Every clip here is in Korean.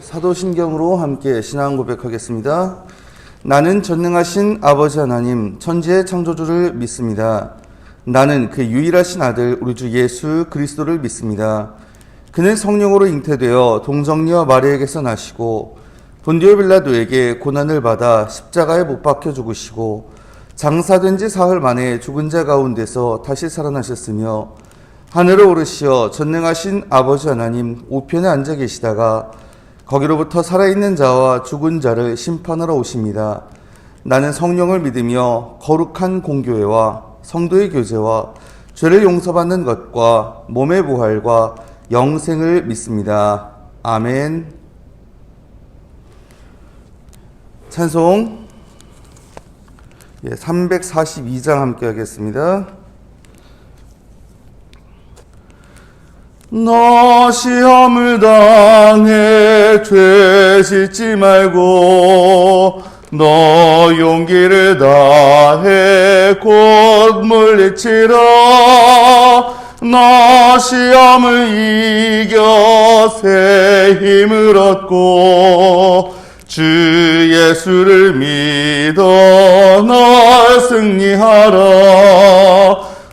사도신경으로 함께 신앙 고백하겠습니다. 나는 전능하신 아버지 하나님 천지의 창조주를 믿습니다. 나는 그 유일하신 아들 우리 주 예수 그리스도를 믿습니다. 그는 성령으로 잉태되어 동정녀 마리아에게서 나시고 본디오 빌라도에게 고난을 받아 십자가에 못 박혀 죽으시고 장사된 지 사흘 만에 죽은 자 가운데서 다시 살아나셨으며 하늘을 오르시어 전능하신 아버지 하나님 우편에 앉아 계시다가 거기로부터 살아있는 자와 죽은 자를 심판하러 오십니다. 나는 성령을 믿으며 거룩한 공교회와 성도의 교제와 죄를 용서받는 것과 몸의 부활과 영생을 믿습니다. 아멘. 찬송 342장 함께 하겠습니다. 너 시험을 당해 죄 짓지 말고 너 용기를 다해 곧 물리치라. 너 시험을 이겨 새 힘을 얻고 주 예수를 믿어 널 승리하라.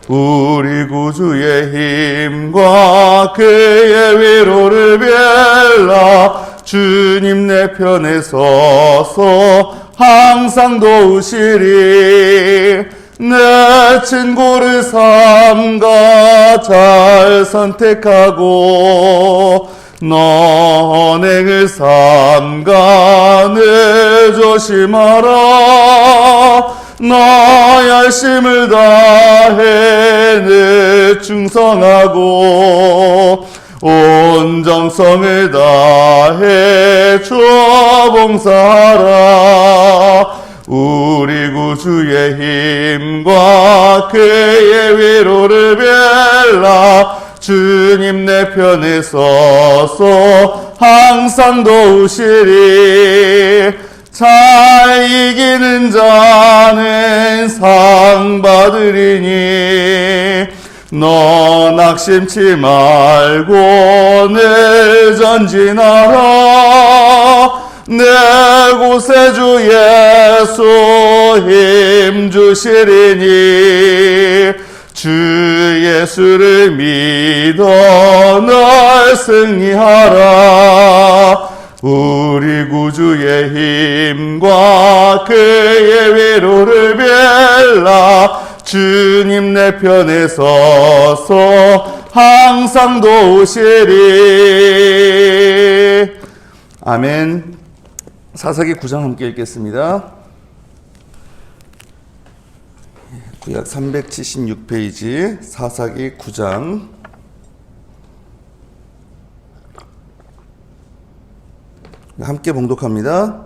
우리 구주의 힘과 그의 위로를 빌라. 주님 내 편에 서서 항상 도우시리. 내 친구를 삼가 잘 선택하고 너 언행을 삼가 늘 조심하라. 너 열심을 다해 늘 충성하고 온 정성을 다해 주어 봉사하라. 우리 구주의 힘과 그의 위로를 빌라. 주님 내 편에 서서 항상 도우시리. 잘 이기는 자는 상 받으리니 너 낙심치 말고 늘 전진하라. 내 곳에 주 예수 힘 주시리니 주 예수를 믿어 널 승리하라. 우리 구주의 힘과 그의 위로를 빌라. 주님 내 편에 서서 항상 도우시리. 아멘. 사사기 9장 함께 읽겠습니다. 구약 376페이지 사사기 9장 함께 봉독합니다.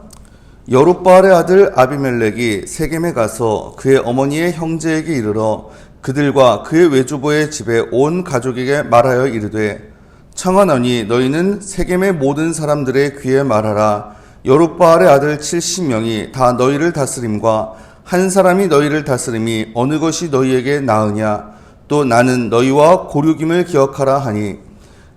여룻바알의 아들 아비멜렉이 세겜에 가서 그의 어머니의 형제에게 이르러 그들과 그의 외조부의 집에 온 가족에게 말하여 이르되 청하노니 너희는 세겜의 모든 사람들의 귀에 말하라. 여룻바알의 아들 70명이 다 너희를 다스림과 한 사람이 너희를 다스림이 어느 것이 너희에게 나으냐. 또 나는 너희와 고륙임을 기억하라 하니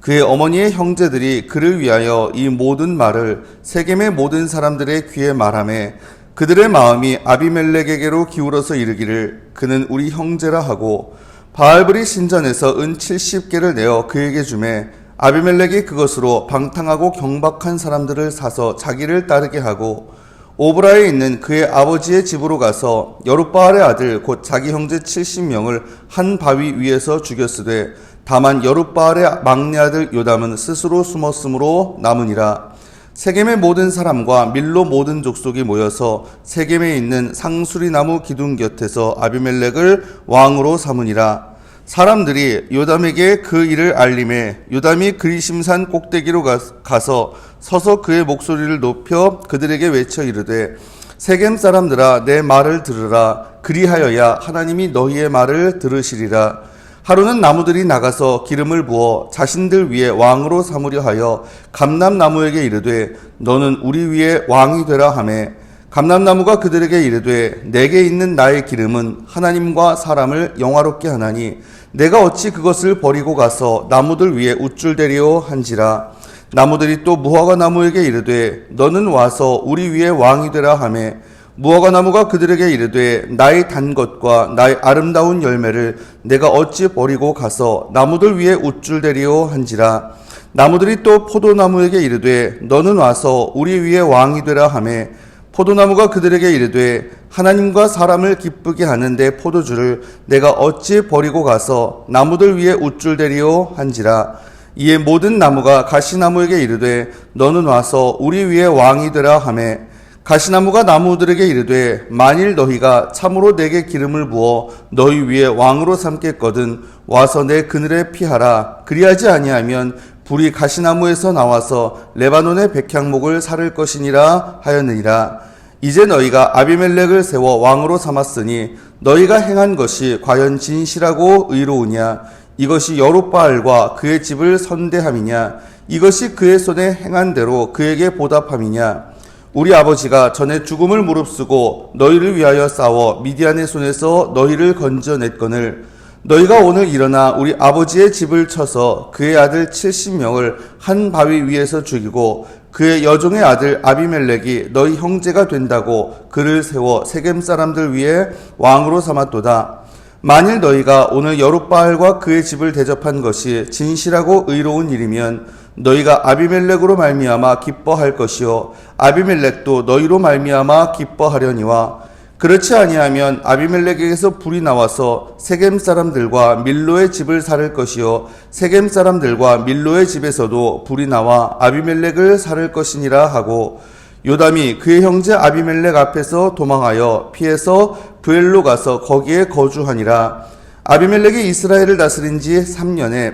그의 어머니의 형제들이 그를 위하여 이 모든 말을 세겜의 모든 사람들의 귀에 말하매 그들의 마음이 아비멜렉에게로 기울어서 이르기를 그는 우리 형제라 하고 바알브리 신전에서 은 70개를 내어 그에게 주매 아비멜렉이 그것으로 방탕하고 경박한 사람들을 사서 자기를 따르게 하고 오브라에 있는 그의 아버지의 집으로 가서 여룻바알의 아들 곧 자기 형제 70명을 한 바위 위에서 죽였으되 다만 여룻바알의 막내 아들 요담은 스스로 숨었으므로 남으니라. 세겜의 모든 사람과 밀로 모든 족속이 모여서 세겜에 있는 상수리 나무 기둥 곁에서 아비멜렉을 왕으로 삼으니라. 사람들이 요담에게 그 일을 알림해 요담이 그리심산 꼭대기로 가서 서서 그의 목소리를 높여 그들에게 외쳐 이르되 세겜 사람들아 내 말을 들으라. 그리하여야 하나님이 너희의 말을 들으시리라. 하루는 나무들이 나가서 기름을 부어 자신들 위에 왕으로 삼으려 하여 감람나무에게 이르되 너는 우리 위에 왕이 되라 하매 감람나무가 그들에게 이르되 내게 있는 나의 기름은 하나님과 사람을 영화롭게 하나니 내가 어찌 그것을 버리고 가서 나무들 위에 우쭐대리오 한지라. 나무들이 또 무화과 나무에게 이르되 너는 와서 우리 위에 왕이 되라 하매 무화과 나무가 그들에게 이르되 나의 단 것과 나의 아름다운 열매를 내가 어찌 버리고 가서 나무들 위에 우쭐대리오 한지라. 나무들이 또 포도나무에게 이르되 너는 와서 우리 위에 왕이 되라 하매 포도나무가 그들에게 이르되 하나님과 사람을 기쁘게 하는 내 포도주를 내가 어찌 버리고 가서 나무들 위에 우쭐대리오 한지라. 이에 모든 나무가 가시나무에게 이르되 너는 와서 우리 위에 왕이 되라 하매 가시나무가 나무들에게 이르되 만일 너희가 참으로 내게 기름을 부어 너희 위에 왕으로 삼겠거든 와서 내 그늘에 피하라. 그리하지 아니하면 불이 가시나무에서 나와서 레바논의 백향목을 사를 것이니라 하였느니라. 이제 너희가 아비멜렉을 세워 왕으로 삼았으니 너희가 행한 것이 과연 진실하고 의로우냐? 이것이 여룹바알과 그의 집을 선대함이냐? 이것이 그의 손에 행한 대로 그에게 보답함이냐? 우리 아버지가 전에 죽음을 무릅쓰고 너희를 위하여 싸워 미디안의 손에서 너희를 건져냈거늘 너희가 오늘 일어나 우리 아버지의 집을 쳐서 그의 아들 70명을 한 바위 위에서 죽이고 그의 여종의 아들 아비멜렉이 너희 형제가 된다고 그를 세워 세겜 사람들 위에 왕으로 삼았도다. 만일 너희가 오늘 여룹바알과 그의 집을 대접한 것이 진실하고 의로운 일이면 너희가 아비멜렉으로 말미암아 기뻐할 것이요 아비멜렉도 너희로 말미암아 기뻐하려니와 그렇지 아니하면 아비멜렉에게서 불이 나와서 세겜 사람들과 밀로의 집을 살을 것이요 세겜 사람들과 밀로의 집에서도 불이 나와 아비멜렉을 살을 것이니라 하고 요담이 그의 형제 아비멜렉 앞에서 도망하여 피해서 브엘로 가서 거기에 거주하니라. 아비멜렉이 이스라엘을 다스린 지 3년에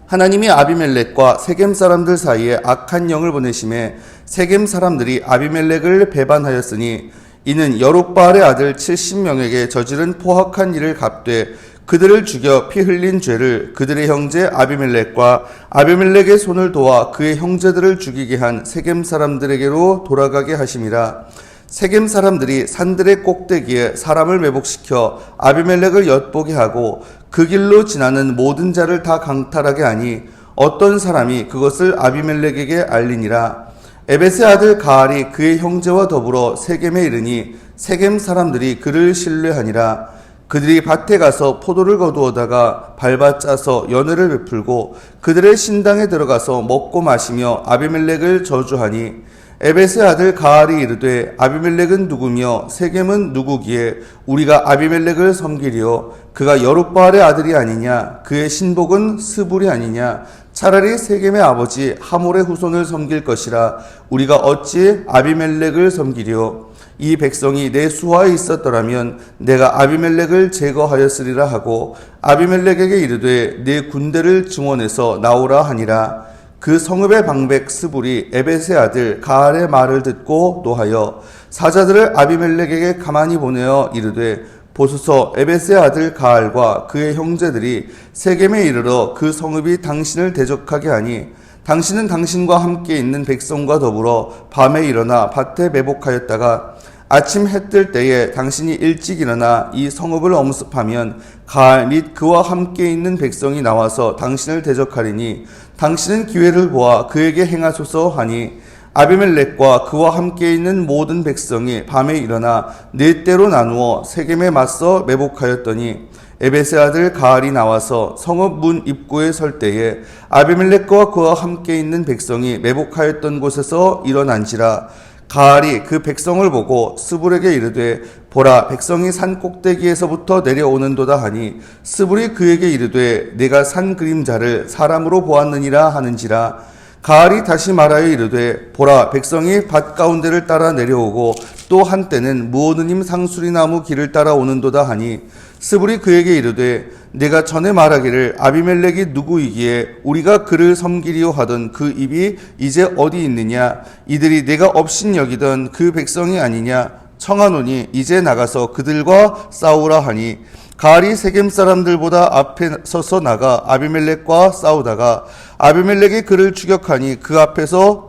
하나님이 아비멜렉과 세겜 사람들 사이에 악한 영을 보내심에 세겜 사람들이 아비멜렉을 배반하였으니 이는 여룹바알의 아들 70명에게 저지른 포악한 일을 갚되 그들을 죽여 피 흘린 죄를 그들의 형제 아비멜렉과 아비멜렉의 손을 도와 그의 형제들을 죽이게 한 세겜 사람들에게로 돌아가게 하심이라. 세겜 사람들이 산들의 꼭대기에 사람을 매복시켜 아비멜렉을 엿보게 하고 그 길로 지나는 모든 자를 다 강탈하게 하니 어떤 사람이 그것을 아비멜렉에게 알리니라. 에벳의 아들 가알이 그의 형제와 더불어 세겜에 이르니 세겜 사람들이 그를 신뢰하니라. 그들이 밭에 가서 포도를 거두어다가 밟아 짜서 연회를 베풀고 그들의 신당에 들어가서 먹고 마시며 아비멜렉을 저주하니 에벳의 아들 가알이 이르되 아비멜렉은 누구며 세겜은 누구기에 우리가 아비멜렉을 섬기리요 그가 여룹바알의 아들이 아니냐 그의 신복은 스불이 아니냐 차라리 세겜의 아버지 하몰의 후손을 섬길 것이라 우리가 어찌 아비멜렉을 섬기리요 이 백성이 내 수하에 있었더라면 내가 아비멜렉을 제거하였으리라 하고 아비멜렉에게 이르되 내 군대를 증원해서 나오라 하니라. 그 성읍의 방백 스불이 에벳의 아들 가알의 말을 듣고 노하여 사자들을 아비멜렉에게 가만히 보내어 이르되 보소서 에벳의 아들 가알과 그의 형제들이 세겜에 이르러 그 성읍이 당신을 대적하게 하니 당신은 당신과 함께 있는 백성과 더불어 밤에 일어나 밭에 매복하였다가 아침 해 뜰 때에 당신이 일찍 일어나 이 성읍을 엄습하면 가알 및 그와 함께 있는 백성이 나와서 당신을 대적하리니 당신은 기회를 보아 그에게 행하소서 하니 아비멜렉과 그와 함께 있는 모든 백성이 밤에 일어나 네 때로 나누어 세겜에 맞서 매복하였더니 에벳의 아들 가알이 나와서 성읍 문 입구에 설 때에 아비멜렉과 그와 함께 있는 백성이 매복하였던 곳에서 일어난지라. 가알이 그 백성을 보고 스불에게 이르되 보라 백성이 산 꼭대기에서부터 내려오는도다 하니 스불이 그에게 이르되 내가 산 그림자를 사람으로 보았느니라 하는지라. 가알이 다시 말하여 이르되 보라 백성이 밭 가운데를 따라 내려오고 또 한때는 무오느님 상수리나무 길을 따라 오는도다 하니 스불이 그에게 이르되 내가 전에 말하기를 아비멜렉이 누구이기에 우리가 그를 섬기리오 하던 그 입이 이제 어디 있느냐 이들이 내가 업신 여기던 그 백성이 아니냐 청하노니 이제 나가서 그들과 싸우라 하니 가알이 세겜 사람들보다 앞에 서서 나가 아비멜렉과 싸우다가 아비멜렉이 그를 추격하니 그 앞에서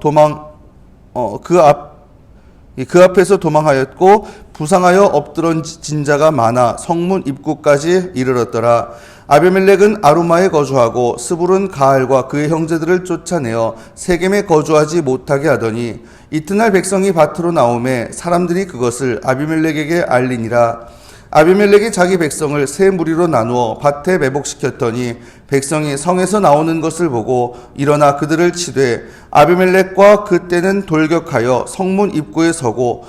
도망하였고 부상하여 엎드러진 자가 많아 성문 입구까지 이르렀더라. 아비멜렉은 아루마에 거주하고 스불은 가알과 그의 형제들을 쫓아내어 세겜에 거주하지 못하게 하더니 이튿날 백성이 밭으로 나오매 사람들이 그것을 아비멜렉에게 알리니라. 아비멜렉이 자기 백성을 세 무리로 나누어 밭에 매복시켰더니 백성이 성에서 나오는 것을 보고 일어나 그들을 치되 아비멜렉과 그때는 돌격하여 성문 입구에 서고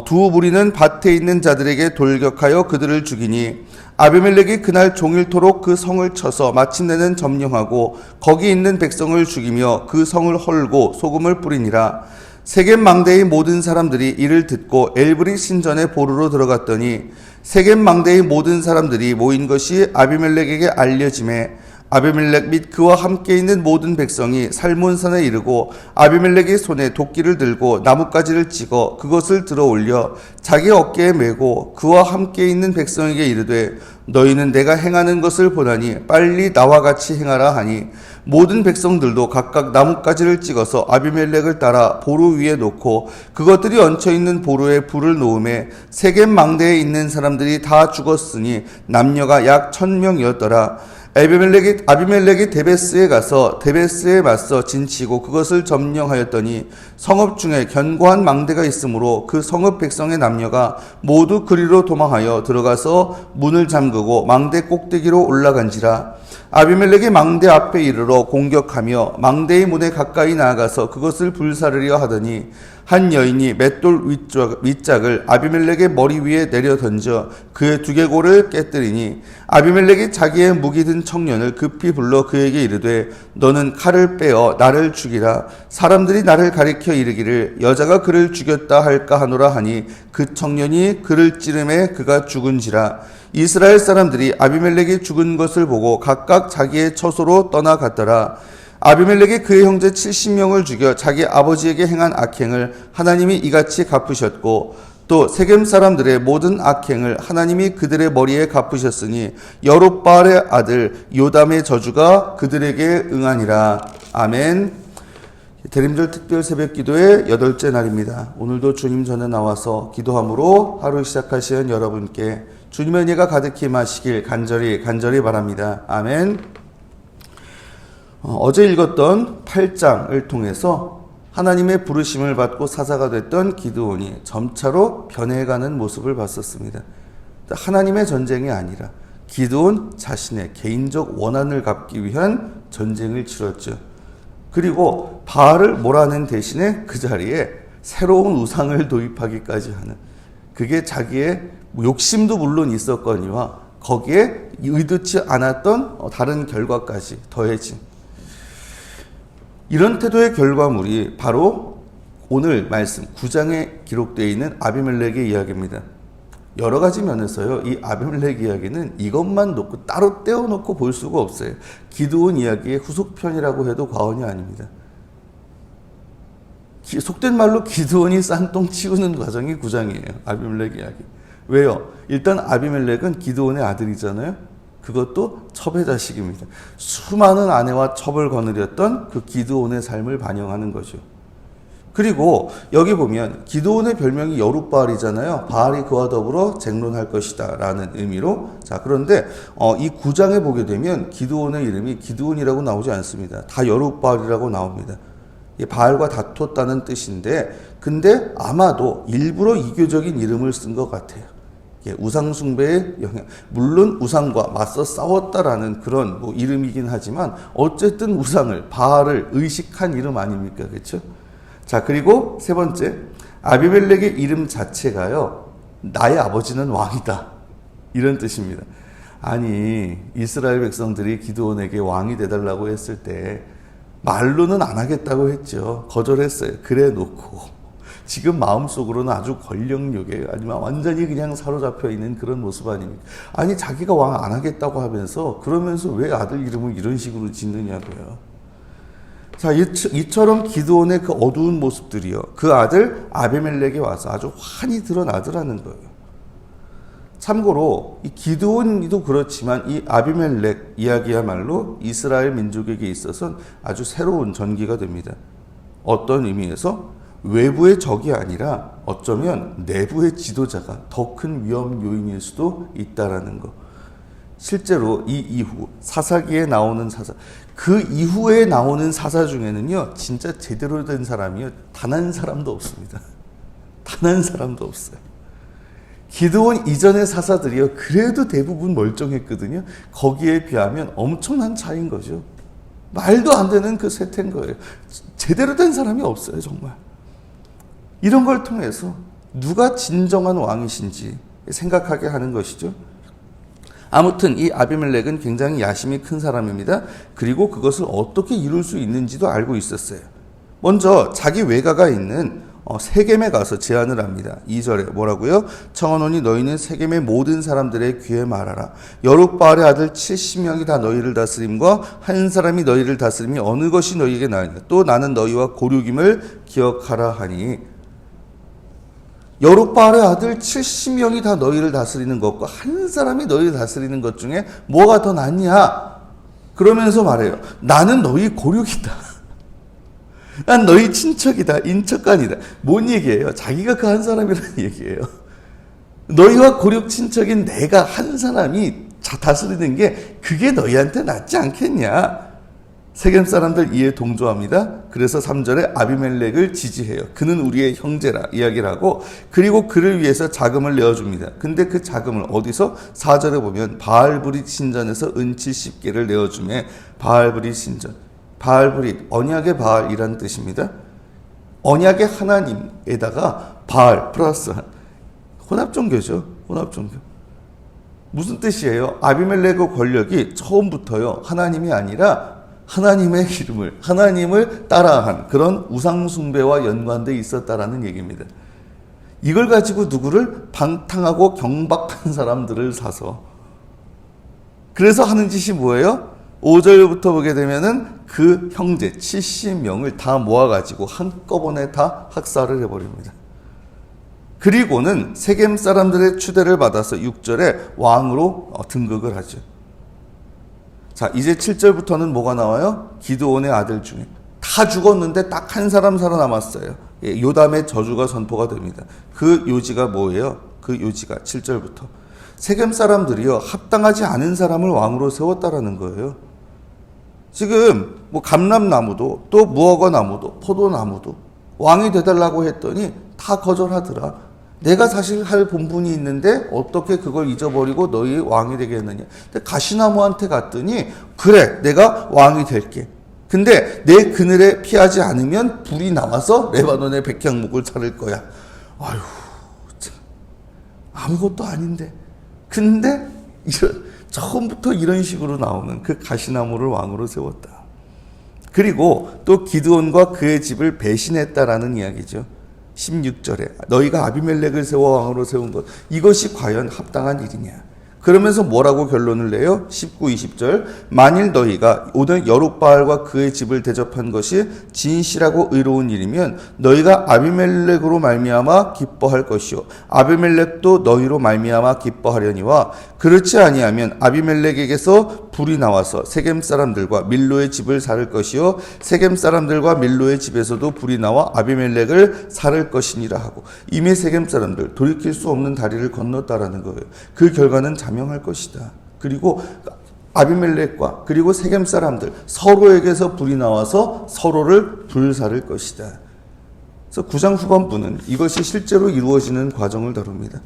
두 무리는 밭에 있는 자들에게 돌격하여 그들을 죽이니 아비멜렉이 그날 종일토록 그 성을 쳐서 마침내는 점령하고 거기 있는 백성을 죽이며 그 성을 헐고 소금을 뿌리니라. 세겜 망대의 모든 사람들이 이를 듣고 엘브리 신전에 보루로 들어갔더니 세겜 망대의 모든 사람들이 모인 것이 아비멜렉에게 알려지매 아비멜렉 및 그와 함께 있는 모든 백성이 살몬산에 이르고 아비멜렉의 손에 도끼를 들고 나뭇가지를 찍어 그것을 들어 올려 자기 어깨에 메고 그와 함께 있는 백성에게 이르되 너희는 내가 행하는 것을 보다니 빨리 나와 같이 행하라 하니 모든 백성들도 각각 나뭇가지를 찍어서 아비멜렉을 따라 보루 위에 놓고 그것들이 얹혀있는 보루에 불을 놓음에 세겜 망대에 있는 사람들이 다 죽었으니 남녀가 약 1000명이었더라. 아비멜렉이 데베스에 가서 데베스에 맞서 진치고 그것을 점령하였더니 성읍 중에 견고한 망대가 있으므로 그 성읍 백성의 남녀가 모두 그리로 도망하여 들어가서 문을 잠그고 망대 꼭대기로 올라간지라. 아비멜렉이 망대 앞에 이르러 공격하며 망대의 문에 가까이 나아가서 그것을 불사르려 하더니 한 여인이 맷돌 윗짝을 아비멜렉의 머리 위에 내려 던져 그의 두개골을 깨뜨리니 아비멜렉이 자기의 무기 든 청년을 급히 불러 그에게 이르되 너는 칼을 빼어 나를 죽이라. 사람들이 나를 가리켜 이르기를 여자가 그를 죽였다 할까 하노라 하니 그 청년이 그를 찌르매 그가 죽은지라. 이스라엘 사람들이 아비멜렉이 죽은 것을 보고 각각 자기의 처소로 떠나갔더라. 아비멜렉이 그의 형제 70명을 죽여 자기 아버지에게 행한 악행을 하나님이 이같이 갚으셨고 또 세겜 사람들의 모든 악행을 하나님이 그들의 머리에 갚으셨으니 여룹바알의 아들 요담의 저주가 그들에게 응하니라. 아멘. 대림절 특별 새벽 기도의 8째 날입니다. 오늘도 주님 전에 나와서 기도함으로 하루 시작하시는 여러분께 주님의 은혜가 가득히 임하시길 간절히 바랍니다. 아멘. 어제 읽었던 8장을 통해서 하나님의 부르심을 받고 사사가 됐던 기드온이 점차로 변해가는 모습을 봤었습니다. 하나님의 전쟁이 아니라 기드온 자신의 개인적 원한을 갚기 위한 전쟁을 치렀죠. 그리고 바알을 몰아낸 대신에 그 자리에 새로운 우상을 도입하기까지 하는, 그게 자기의 욕심도 물론 있었거니와 거기에 의도치 않았던 다른 결과까지 더해진 이런 태도의 결과물이 바로 오늘 말씀 9장에 기록되어 있는 아비멜렉의 이야기입니다. 여러 가지 면에서요, 이 아비멜렉 이야기는 이것만 놓고 따로 떼어놓고 볼 수가 없어요. 기드온 이야기의 후속편이라고 해도 과언이 아닙니다. 속된 말로 기드온이 쌍똥 치우는 과정이 9장이에요. 아비멜렉 이야기. 왜요? 일단 아비멜렉은 기드온의 아들이잖아요. 그것도 첩의 자식입니다. 수많은 아내와 첩을 거느렸던 그 기드온의 삶을 반영하는 거죠. 그리고 여기 보면 기드온의 별명이 여룹바알이잖아요. 바알이 그와 더불어 쟁론할 것이다 라는 의미로. 자, 그런데 이 9장에 보게 되면 기드온의 이름이 기드온이라고 나오지 않습니다. 다 여룹바알이라고 나옵니다. 바알과 다퉜다는 뜻인데, 근데 아마도 일부러 이교적인 이름을 쓴 것 같아요. 우상숭배의 영향, 물론 우상과 맞서 싸웠다라는 그런 이름이긴 하지만 어쨌든 우상을, 바알을 의식한 이름 아닙니까? 그렇죠? 자, 그리고 세 번째, 아비멜렉의 이름 자체가요, 나의 아버지는 왕이다, 이런 뜻입니다. 아니, 이스라엘 백성들이 기드온에게 왕이 되달라고 했을 때 말로는 안 하겠다고 했죠. 거절했어요. 그래 놓고 지금 마음속으로는 아주 권력욕에 아니면 완전히 그냥 사로잡혀 있는 그런 모습 아닙니까? 아니, 자기가 왕 안 하겠다고 하면서, 그러면서 왜 아들 이름을 이런 식으로 짓느냐고요. 자, 이처럼 기드온의 그 어두운 모습들이요, 그 아들 아비멜렉에 와서 아주 환히 드러나더라는 거예요. 참고로 이 기드온도 그렇지만 이 아비멜렉 이야기야말로 이스라엘 민족에게 있어서는 아주 새로운 전기가 됩니다. 어떤 의미에서 외부의 적이 아니라 어쩌면 내부의 지도자가 더 큰 위험 요인일 수도 있다라는 거. 실제로 이 이후 사사기에 나오는 사사, 그 이후에 나오는 사사 중에는요, 진짜 제대로 된 사람이요, 단 한 사람도 없습니다. 단 한 사람도 없어요. 기드온 이전의 사사들이요, 그래도 대부분 멀쩡했거든요. 거기에 비하면 엄청난 차이인 거죠. 말도 안 되는 그 쇠퇴인 거예요. 제대로 된 사람이 없어요, 정말. 이런 걸 통해서 누가 진정한 왕이신지 생각하게 하는 것이죠. 아무튼 이 아비멜렉은 굉장히 야심이 큰 사람입니다. 그리고 그것을 어떻게 이룰 수 있는지도 알고 있었어요. 먼저 자기 외가가 있는 세겜에 가서 제안을 합니다. 2절에 뭐라고요? 청하노니 너희는 세겜의 모든 사람들의 귀에 말하라. 여룻바알의 아들 70명이 다 너희를 다스림과 한 사람이 너희를 다스림이 어느 것이 너희에게 나으냐. 또 나는 너희와 고륙임을 기억하라 하니, 여룻바알의 아들 70명이 다 너희를 다스리는 것과 한 사람이 너희를 다스리는 것 중에 뭐가 더 낫냐? 그러면서 말해요. 나는 너희 고륙이다. 난 너희 친척이다. 인척간이다. 뭔 얘기예요? 자기가 그 한 사람이라는 얘기예요. 너희와 고륙 친척인 내가 한 사람이 다스리는 게 그게 너희한테 낫지 않겠냐? 세겜 사람들 이에 동조합니다. 그래서 3절에 아비멜렉을 지지해요. 그는 우리의 형제라 이야기를 하고, 그리고 그를 위해서 자금을 내어줍니다. 근데 그 자금을 어디서? 4절에 보면 바알브릿 신전에서 은 70개를 내어주매, 바알브릿 신전. 바알브릿, 언약의 바알이라는 뜻입니다. 언약의 하나님에다가 바알 플러스 혼합종교죠. 혼합종교. 무슨 뜻이에요? 아비멜렉의 권력이 처음부터요, 하나님이 아니라 하나님의 이름을, 하나님을 따라한 그런 우상숭배와 연관되어 있었다라는 얘기입니다. 이걸 가지고 누구를 방탕하고 경박한 사람들을 사서, 그래서 하는 짓이 뭐예요? 5절부터 보게 되면은 그 형제 70명을 다 모아가지고 한꺼번에 다 학살을 해버립니다. 그리고는 세겜 사람들의 추대를 받아서 6절에 왕으로 등극을 하죠. 자, 이제 7절부터는 뭐가 나와요? 기드온의 아들 중에 다 죽었는데 딱 한 사람 살아남았어요. 요담의 저주가 선포가 됩니다. 그 요지가 뭐예요? 그 요지가 7절부터 세겜 사람들이요, 합당하지 않은 사람을 왕으로 세웠다라는 거예요. 지금 뭐 감람나무도 또 무화과 나무도 포도나무도 왕이 되달라고 했더니 다 거절하더라. 내가 사실 할 본분이 있는데 어떻게 그걸 잊어버리고 너희 왕이 되겠느냐. 근데 가시나무한테 갔더니 그래, 내가 왕이 될게. 근데 내 그늘에 피하지 않으면 불이 나와서 레바논의 백향목을 자를 거야. 아휴, 참, 아무것도 아닌데. 근데 처음부터 이런 식으로 나오는 그 가시나무를 왕으로 세웠다. 그리고 또 기드온과 그의 집을 배신했다라는 이야기죠. 16절에 너희가 아비멜렉을 세워 왕으로 세운 것, 이것이 과연 합당한 일이냐. 그러면서 뭐라고 결론을 내요? 19, 20절 만일 너희가 오늘 여룻바알과 그의 집을 대접한 것이 진실하고 의로운 일이면 너희가 아비멜렉으로 말미암아 기뻐할 것이요 아비멜렉도 너희로 말미암아 기뻐하려니와 그렇지 아니하면 아비멜렉에게서 불이 나와서 세겜 사람들과 밀로의 집을 살을 것이요 세겜 사람들과 밀로의 집에서도 불이 나와 아비멜렉을 살을 것이니라 하고, 이미 세겜 사람들 돌이킬 수 없는 다리를 건넜다라는 거예요. 그 결과는 자명할 것이다. 그리고 아비멜렉과 그리고 세겜 사람들 서로에게서 불이 나와서 서로를 불살을 것이다. 그래서 9장 후반부는 이것이 실제로 이루어지는 과정을 다룹니다.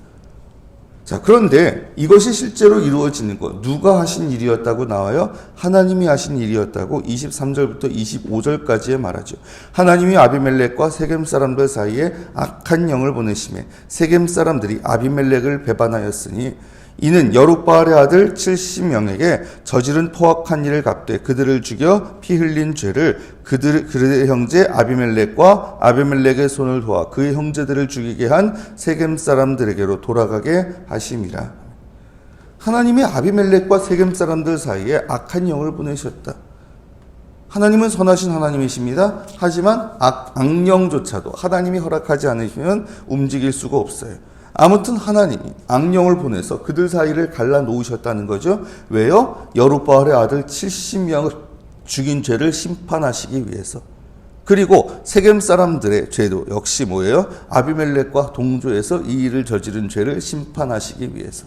자, 그런데 이것이 실제로 이루어지는 것, 누가 하신 일이었다고 나와요? 하나님이 하신 일이었다고 23절부터 25절까지에 말하죠. 하나님이 아비멜렉과 세겜 사람들 사이에 악한 영을 보내심에 세겜 사람들이 아비멜렉을 배반하였으니 이는 여룻바알의 아들 70명에게 저지른 포악한 일을 갚되 그들을 죽여 피 흘린 죄를 그들의 형제 아비멜렉과 아비멜렉의 손을 도와 그의 형제들을 죽이게 한 세겜 사람들에게로 돌아가게 하심이라. 하나님이 아비멜렉과 세겜 사람들 사이에 악한 영을 보내셨다. 하나님은 선하신 하나님이십니다. 하지만 악령조차도 하나님이 허락하지 않으시면 움직일 수가 없어요. 아무튼 하나님이 악령을 보내서 그들 사이를 갈라놓으셨다는 거죠. 왜요? 여룻바알의 아들 70명을 죽인 죄를 심판하시기 위해서. 그리고 세겜 사람들의 죄도 역시 뭐예요? 아비멜렉과 동조해서 이 일을 저지른 죄를 심판하시기 위해서.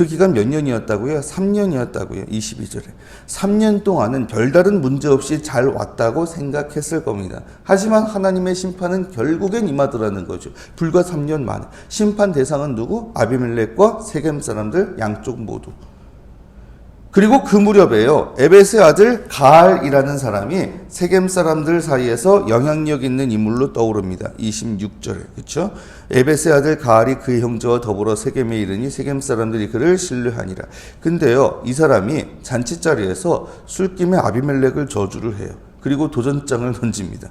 그 기간 몇 년이었다고요? 3년이었다고요. 22절에. 3년 동안은 별다른 문제 없이 잘 왔다고 생각했을 겁니다. 하지만 하나님의 심판은 결국엔 임하더라는 거죠. 불과 3년 만에. 심판 대상은 누구? 아비멜렉과 세겜 사람들 양쪽 모두. 그리고 그 무렵에요, 에벳의 아들 가알이라는 사람이 세겜 사람들 사이에서 영향력 있는 인물로 떠오릅니다. 26절에. 그렇죠? 에벳의 아들 가알이 그의 형제와 더불어 세겜에 이르니 세겜 사람들이 그를 신뢰하니라. 근데요, 이 사람이 잔치자리에서 술김에 아비멜렉을 저주를 해요. 그리고 도전장을 던집니다.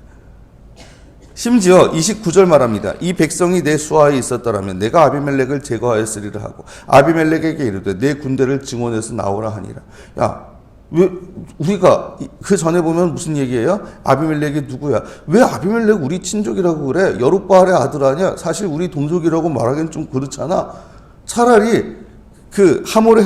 심지어 29절 말합니다. 이 백성이 내 수하에 있었더라면 내가 아비멜렉을 제거하였으리라 하고 아비멜렉에게 이르되 내 군대를 증원해서 나오라 하니라. 야, 왜 우리가 그 전에 보면 무슨 얘기예요? 아비멜렉이 누구야? 왜 아비멜렉 우리 친족이라고 그래? 여룻바알의 아들 아니야? 사실 우리 동족이라고 말하기엔 좀 그렇잖아. 차라리 그 하몰의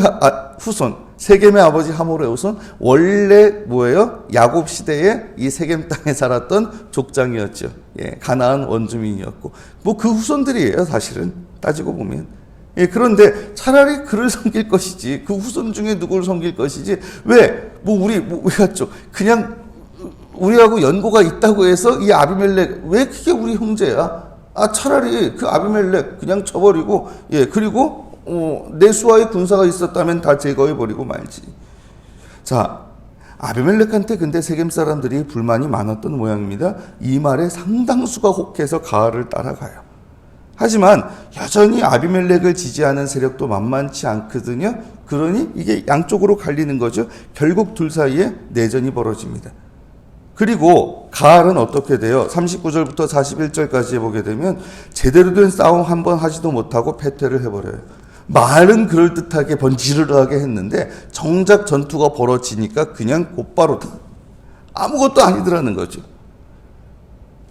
후손, 세겜의 아버지 하몰의 후손, 원래 뭐예요? 야곱 시대에 이 세겜 땅에 살았던 족장이었죠. 예, 가나안 원주민이었고, 뭐 그 후손들이에요, 사실은 따지고 보면. 예, 그런데 차라리 그를 섬길 것이지, 그 후손 중에 누구를 섬길 것이지, 왜, 우리가 좀, 그냥 우리하고 연고가 있다고 해서 이 아비멜렉, 왜 그게 우리 형제야? 차라리 그 아비멜렉 그냥 쳐버리고, 예, 그리고 내 수하에 군사가 있었다면 다 제거해버리고 말지. 자, 아비멜렉한테 근데 세겜 사람들이 불만이 많았던 모양입니다. 이 말에 상당수가 혹해서 가알을 따라가요. 하지만 여전히 아비멜렉을 지지하는 세력도 만만치 않거든요. 그러니 이게 양쪽으로 갈리는 거죠. 결국 둘 사이에 내전이 벌어집니다. 그리고 가알은 어떻게 돼요? 39절부터 41절까지 보게 되면 제대로 된 싸움 한번 하지도 못하고 패퇴를 해버려요. 말은 그럴듯하게 번지르르하게 했는데 정작 전투가 벌어지니까 그냥 곧바로 아무것도 아니더라는 거죠.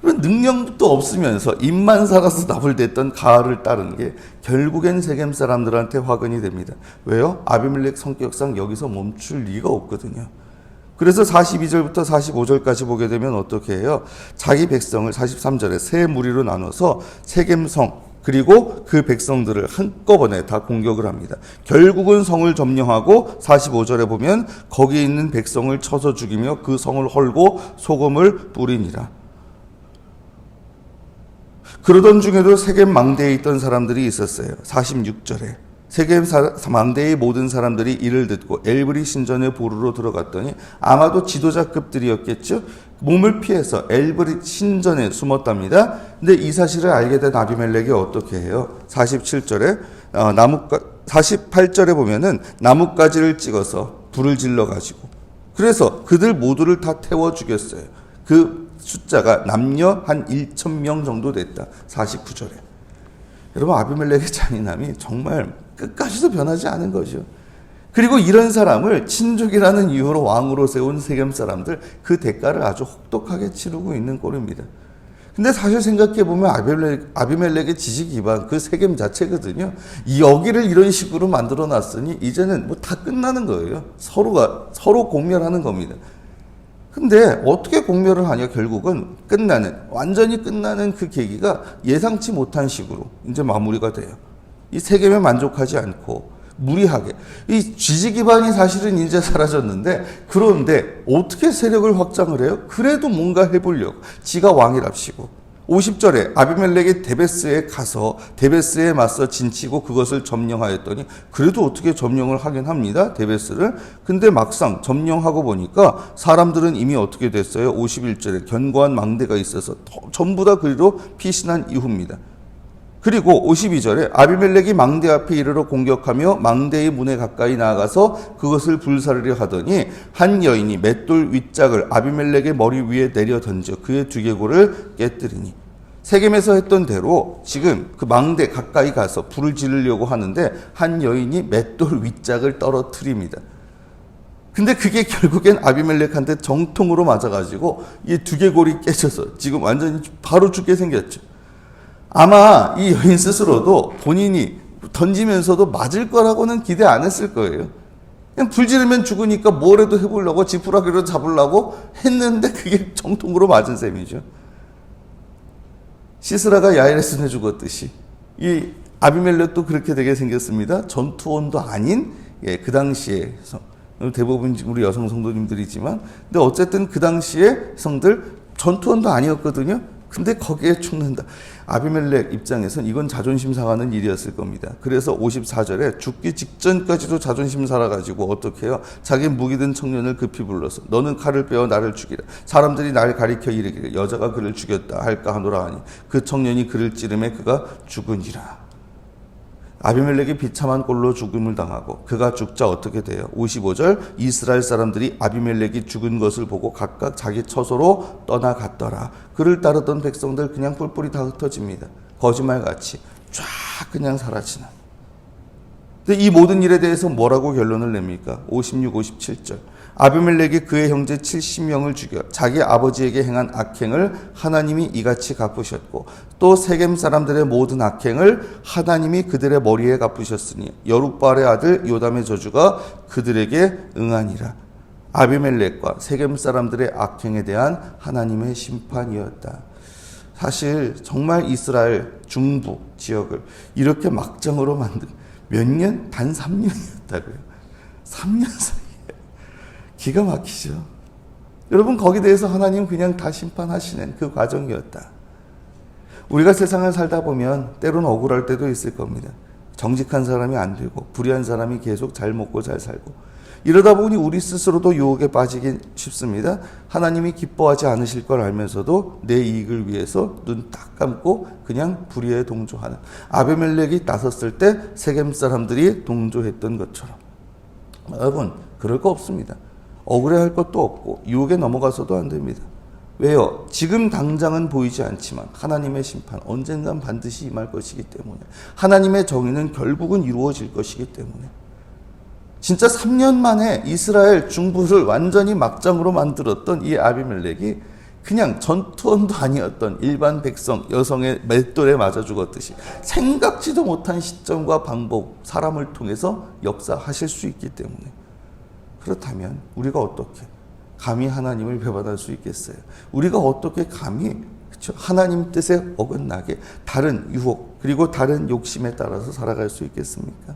능력도 없으면서 입만 살아서 나불댔던 가알을 따른 게 결국엔 세겜 사람들한테 화근이 됩니다. 왜요? 아비멜렉 성격상 여기서 멈출 리가 없거든요. 그래서 42절부터 45절까지 보게 되면 어떻게 해요? 자기 백성을 43절에 세 무리로 나눠서 세겜성 그리고 그 백성들을 한꺼번에 다 공격을 합니다. 결국은 성을 점령하고 45절에 보면 거기 있는 백성을 쳐서 죽이며 그 성을 헐고 소금을 뿌리니라. 그러던 중에도 세겜 망대에 있던 사람들이 있었어요. 46절에. 세겜 망대의 모든 사람들이 이를 듣고 엘브리 신전의 보루로 들어갔더니 아마도 지도자급들이었겠죠. 몸을 피해서 엘브리 신전에 숨었답니다. 근데 이 사실을 알게 된 아비멜렉이 어떻게 해요? 47절에 48절에 보면은 나뭇가지를 찍어서 불을 질러 가지고 그래서 그들 모두를 다 태워 죽였어요. 그 숫자가 남녀 한 1,000명 정도 됐다. 49절에. 여러분, 아비멜렉의 잔인함이 정말 끝까지도 변하지 않은 거죠. 그리고 이런 사람을 친족이라는 이유로 왕으로 세운 세겜 사람들, 그 대가를 아주 혹독하게 치르고 있는 꼴입니다. 근데 사실 생각해보면 아비멜렉의 지지 기반, 그 세겜 자체거든요. 여기를 이런 식으로 만들어 놨으니 이제는 뭐 다 끝나는 거예요. 서로 공멸하는 겁니다. 근데 어떻게 공멸을 하냐, 결국은 완전히 끝나는 그 계기가 예상치 못한 식으로 이제 마무리가 돼요. 이 세겜에 만족하지 않고 무리하게. 이 지지 기반이 사실은 이제 사라졌는데, 그런데 어떻게 세력을 확장을 해요? 그래도 뭔가 해보려고. 지가 왕이랍시고. 50절에 아비멜렉이 데베스에 가서 데베스에 맞서 진치고 그것을 점령하였더니, 그래도 어떻게 점령을 하긴 합니다, 데베스를. 근데 막상 점령하고 보니까 사람들은 이미 어떻게 됐어요? 51절에 견고한 망대가 있어서 전부 다 그리로 피신한 이후입니다. 그리고 52절에 아비멜렉이 망대 앞에 이르러 공격하며 망대의 문에 가까이 나아가서 그것을 불사르려 하더니 한 여인이 맷돌 윗짝을 아비멜렉의 머리 위에 내려 던져 그의 두개골을 깨뜨리니. 세겜에서 했던 대로 지금 그 망대 가까이 가서 불을 지르려고 하는데 한 여인이 맷돌 윗짝을 떨어뜨립니다. 근데 그게 결국엔 아비멜렉한테 정통으로 맞아가지고 이 두개골이 깨져서 지금 완전히 바로 죽게 생겼죠. 아마 이 여인 스스로도 본인이 던지면서도 맞을 거라고는 기대 안 했을 거예요. 그냥 불 지르면 죽으니까 뭐라도 해보려고 지푸라기로 잡으려고 했는데 그게 정통으로 맞은 셈이죠. 시스라가 야이레스에 죽었듯이 이 아비멜렉도 그렇게 되게 생겼습니다. 전투원도 아닌 그 당시에 대부분 우리 여성 성도님들이지만 근데 어쨌든 그 당시에 성들 전투원도 아니었거든요. 근데 거기에 죽는다. 아비멜렉 입장에선 이건 자존심 상하는 일이었을 겁니다. 그래서 54절에 죽기 직전까지도 자존심 살아가지고 어떻게 해요? 자기 무기 든 청년을 급히 불러서 너는 칼을 빼어 나를 죽이라. 사람들이 날 가리켜 이르기를 여자가 그를 죽였다 할까 하노라 하니 그 청년이 그를 찌르매 그가 죽으니라. 아비멜렉이 비참한 꼴로 죽음을 당하고 그가 죽자 어떻게 돼요? 55절 이스라엘 사람들이 아비멜렉이 죽은 것을 보고 각각 자기 처소로 떠나갔더라. 그를 따르던 백성들 그냥 뿔뿔이 다 흩어집니다. 거짓말같이 쫙 그냥 사라지는. 근데 이 모든 일에 대해서 뭐라고 결론을 냅니까? 56, 57절 아비멜렉이 그의 형제 70명을 죽여 자기 아버지에게 행한 악행을 하나님이 이같이 갚으셨고 또 세겜 사람들의 모든 악행을 하나님이 그들의 머리에 갚으셨으니 여룻바알의 아들 요담의 저주가 그들에게 응하니라. 아비멜렉과 세겜 사람들의 악행에 대한 하나님의 심판이었다. 사실 정말 이스라엘 중부 지역을 이렇게 막장으로 만든 몇 년? 단 3년이었다고요. 3년 사이에. 기가 막히죠. 여러분 거기에 대해서 하나님 그냥 다 심판하시는 그 과정이었다. 우리가 세상을 살다 보면 때로는 억울할 때도 있을 겁니다. 정직한 사람이 안 되고 불의한 사람이 계속 잘 먹고 잘 살고 이러다 보니 우리 스스로도 유혹에 빠지기 쉽습니다. 하나님이 기뻐하지 않으실 걸 알면서도 내 이익을 위해서 눈 딱 감고 그냥 불의에 동조하는 아비멜렉이 나섰을 때 세겜 사람들이 동조했던 것처럼 여러분 그럴 거 없습니다. 억울해할 것도 없고 유혹에 넘어가서도 안 됩니다. 왜요? 지금 당장은 보이지 않지만 하나님의 심판 언젠간 반드시 임할 것이기 때문에 하나님의 정의는 결국은 이루어질 것이기 때문에 진짜 3년 만에 이스라엘 중부를 완전히 막장으로 만들었던 이 아비멜렉이 그냥 전투원도 아니었던 일반 백성, 여성의 맷돌에 맞아 죽었듯이 생각지도 못한 시점과 방법, 사람을 통해서 역사하실 수 있기 때문에 그렇다면 우리가 어떻게 감히 하나님을 배반할 수 있겠어요? 우리가 어떻게 감히 그렇죠? 하나님 뜻에 어긋나게 다른 유혹 그리고 다른 욕심에 따라서 살아갈 수 있겠습니까?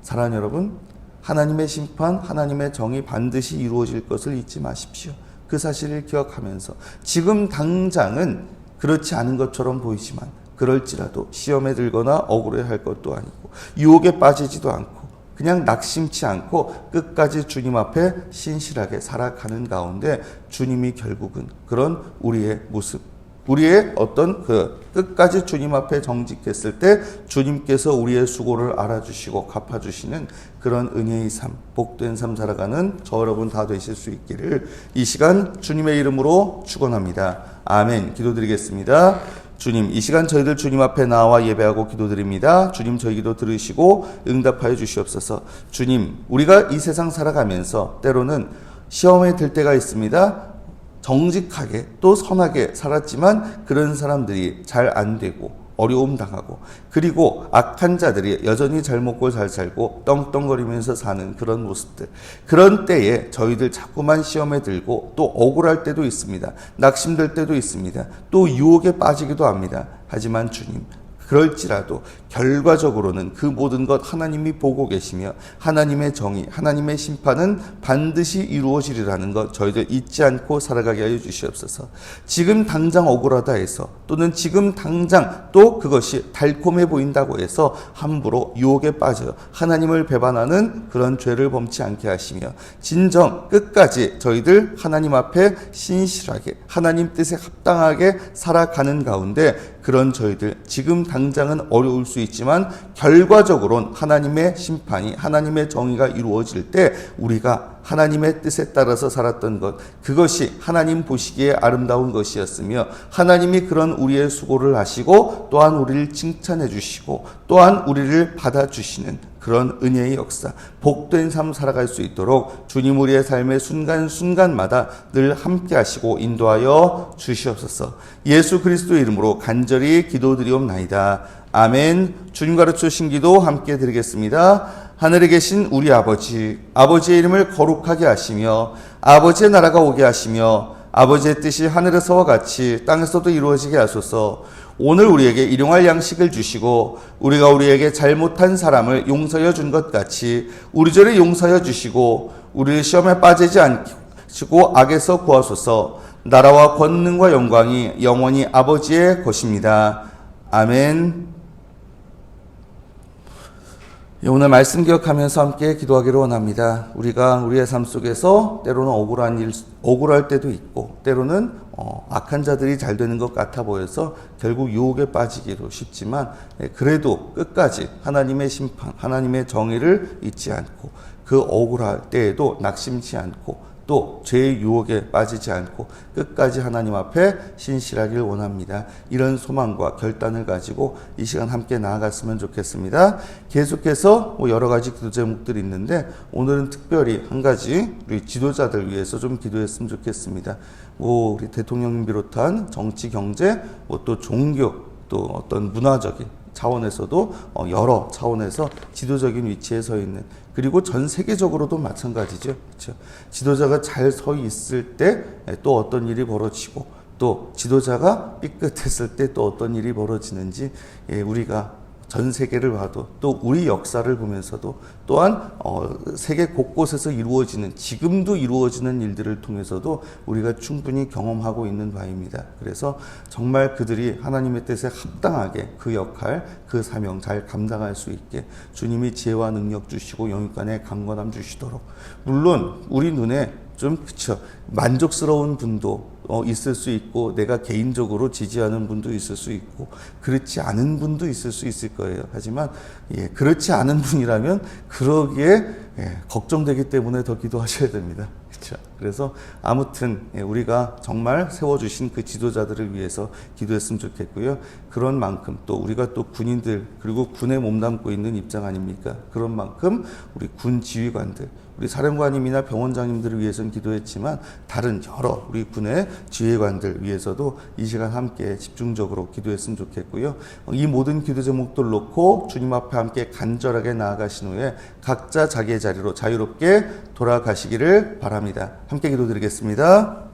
사랑하는 여러분, 하나님의 심판, 하나님의 정의 반드시 이루어질 것을 잊지 마십시오. 그 사실을 기억하면서 지금 당장은 그렇지 않은 것처럼 보이지만 그럴지라도 시험에 들거나 억울해할 것도 아니고 유혹에 빠지지도 않고 그냥 낙심치 않고 끝까지 주님 앞에 신실하게 살아가는 가운데 주님이 결국은 그런 우리의 모습, 우리의 어떤 그 끝까지 주님 앞에 정직했을 때 주님께서 우리의 수고를 알아주시고 갚아주시는 그런 은혜의 삶, 복된 삶 살아가는 저 여러분 다 되실 수 있기를 이 시간 주님의 이름으로 축원합니다. 아멘. 기도드리겠습니다. 주님, 이 시간 저희들 주님 앞에 나와 예배하고 기도드립니다. 주님 저희 기도 들으시고 응답하여 주시옵소서. 주님, 우리가 이 세상 살아가면서 때로는 시험에 들 때가 있습니다. 정직하게 또 선하게 살았지만 그런 사람들이 잘 안 되고 어려움 당하고 그리고 악한 자들이 여전히 잘 먹고 잘 살고 떵떵거리면서 사는 그런 모습들, 그런 때에 저희들 자꾸만 시험에 들고 또 억울할 때도 있습니다. 낙심될 때도 있습니다. 또 유혹에 빠지기도 합니다. 하지만 주님, 그럴지라도 결과적으로는 그 모든 것 하나님이 보고 계시며 하나님의 정의, 하나님의 심판은 반드시 이루어지리라는 것 저희들 잊지 않고 살아가게 하여 주시옵소서. 지금 당장 억울하다 해서 또는 지금 당장 또 그것이 달콤해 보인다고 해서 함부로 유혹에 빠져 하나님을 배반하는 그런 죄를 범치 않게 하시며 진정 끝까지 저희들 하나님 앞에 신실하게 하나님 뜻에 합당하게 살아가는 가운데 그런 저희들 지금 당장은 어려울 수 있지만 결과적으로는 하나님의 심판이 하나님의 정의가 이루어질 때 우리가 하나님의 뜻에 따라서 살았던 것, 그것이 하나님 보시기에 아름다운 것이었으며 하나님이 그런 우리의 수고를 하시고 또한 우리를 칭찬해 주시고 또한 우리를 받아주시는 그런 은혜의 역사, 복된 삶 살아갈 수 있도록 주님 우리의 삶의 순간순간마다 늘 함께 하시고 인도하여 주시옵소서. 예수 그리스도의 이름으로 간절히 기도드리옵나이다. 아멘. 주님 가르쳐주신 기도 함께 드리겠습니다. 하늘에 계신 우리 아버지, 아버지의 이름을 거룩하게 하시며 아버지의 나라가 오게 하시며 아버지의 뜻이 하늘에서와 같이 땅에서도 이루어지게 하소서. 오늘 우리에게 일용할 양식을 주시고 우리가 우리에게 잘못한 사람을 용서하여 준 것 같이 우리 죄를 용서하여 주시고 우리를 시험에 빠지지 않으시고 악에서 구하소서. 나라와 권능과 영광이 영원히 아버지의 것입니다. 아멘. 오늘 말씀 기억하면서 함께 기도하기를 원합니다. 우리가 우리의 삶 속에서 때로는 억울할 때도 있고 때로는 악한 자들이 잘 되는 것 같아 보여서 결국 유혹에 빠지기도 쉽지만 그래도 끝까지 하나님의 심판, 하나님의 정의를 잊지 않고 그 억울할 때에도 낙심치 않고 또 죄의 유혹에 빠지지 않고 끝까지 하나님 앞에 신실하길 원합니다. 이런 소망과 결단을 가지고 이 시간 함께 나아갔으면 좋겠습니다. 계속해서 여러 가지 기도 제목들이 있는데 오늘은 특별히 한 가지 우리 지도자들 위해서 좀 기도했으면 좋겠습니다. 우리 대통령님 비롯한 정치, 경제, 또 종교, 또 어떤 문화적인 차원에서도 여러 차원에서 지도적인 위치에 서 있는, 그리고 전 세계적으로도 마찬가지죠. 그렇죠? 지도자가 잘 서 있을 때 또 어떤 일이 벌어지고 또 지도자가 삐끗했을 때 또 어떤 일이 벌어지는지 우리가 전 세계를 봐도 또 우리 역사를 보면서도 또한 세계 곳곳에서 이루어지는, 지금도 이루어지는 일들을 통해서도 우리가 충분히 경험하고 있는 바입니다. 그래서 정말 그들이 하나님의 뜻에 합당하게 그 역할, 그 사명 잘 감당할 수 있게 주님이 지혜와 능력 주시고 영육간의 강건함 주시도록, 물론 우리 눈에 좀 만족스러운 분도 있을 수 있고 내가 개인적으로 지지하는 분도 있을 수 있고 그렇지 않은 분도 있을 수 있을 거예요. 하지만 그렇지 않은 분이라면 그러기에 걱정되기 때문에 더 기도하셔야 됩니다. 그렇죠? 그래서 아무튼 우리가 정말 세워주신 그 지도자들을 위해서 기도했으면 좋겠고요. 그런 만큼 또 우리가 또 군인들 그리고 군에 몸담고 있는 입장 아닙니까? 그런 만큼 우리 군 지휘관들, 우리 사령관님이나 병원장님들을 위해서는 기도했지만 다른 여러 우리 군의 지휘관들 위해서도 이 시간 함께 집중적으로 기도했으면 좋겠고요. 이 모든 기도 제목들 놓고 주님 앞에 함께 간절하게 나아가신 후에 각자 자기의 자리로 자유롭게 돌아가시기를 바랍니다. 함께 기도드리겠습니다.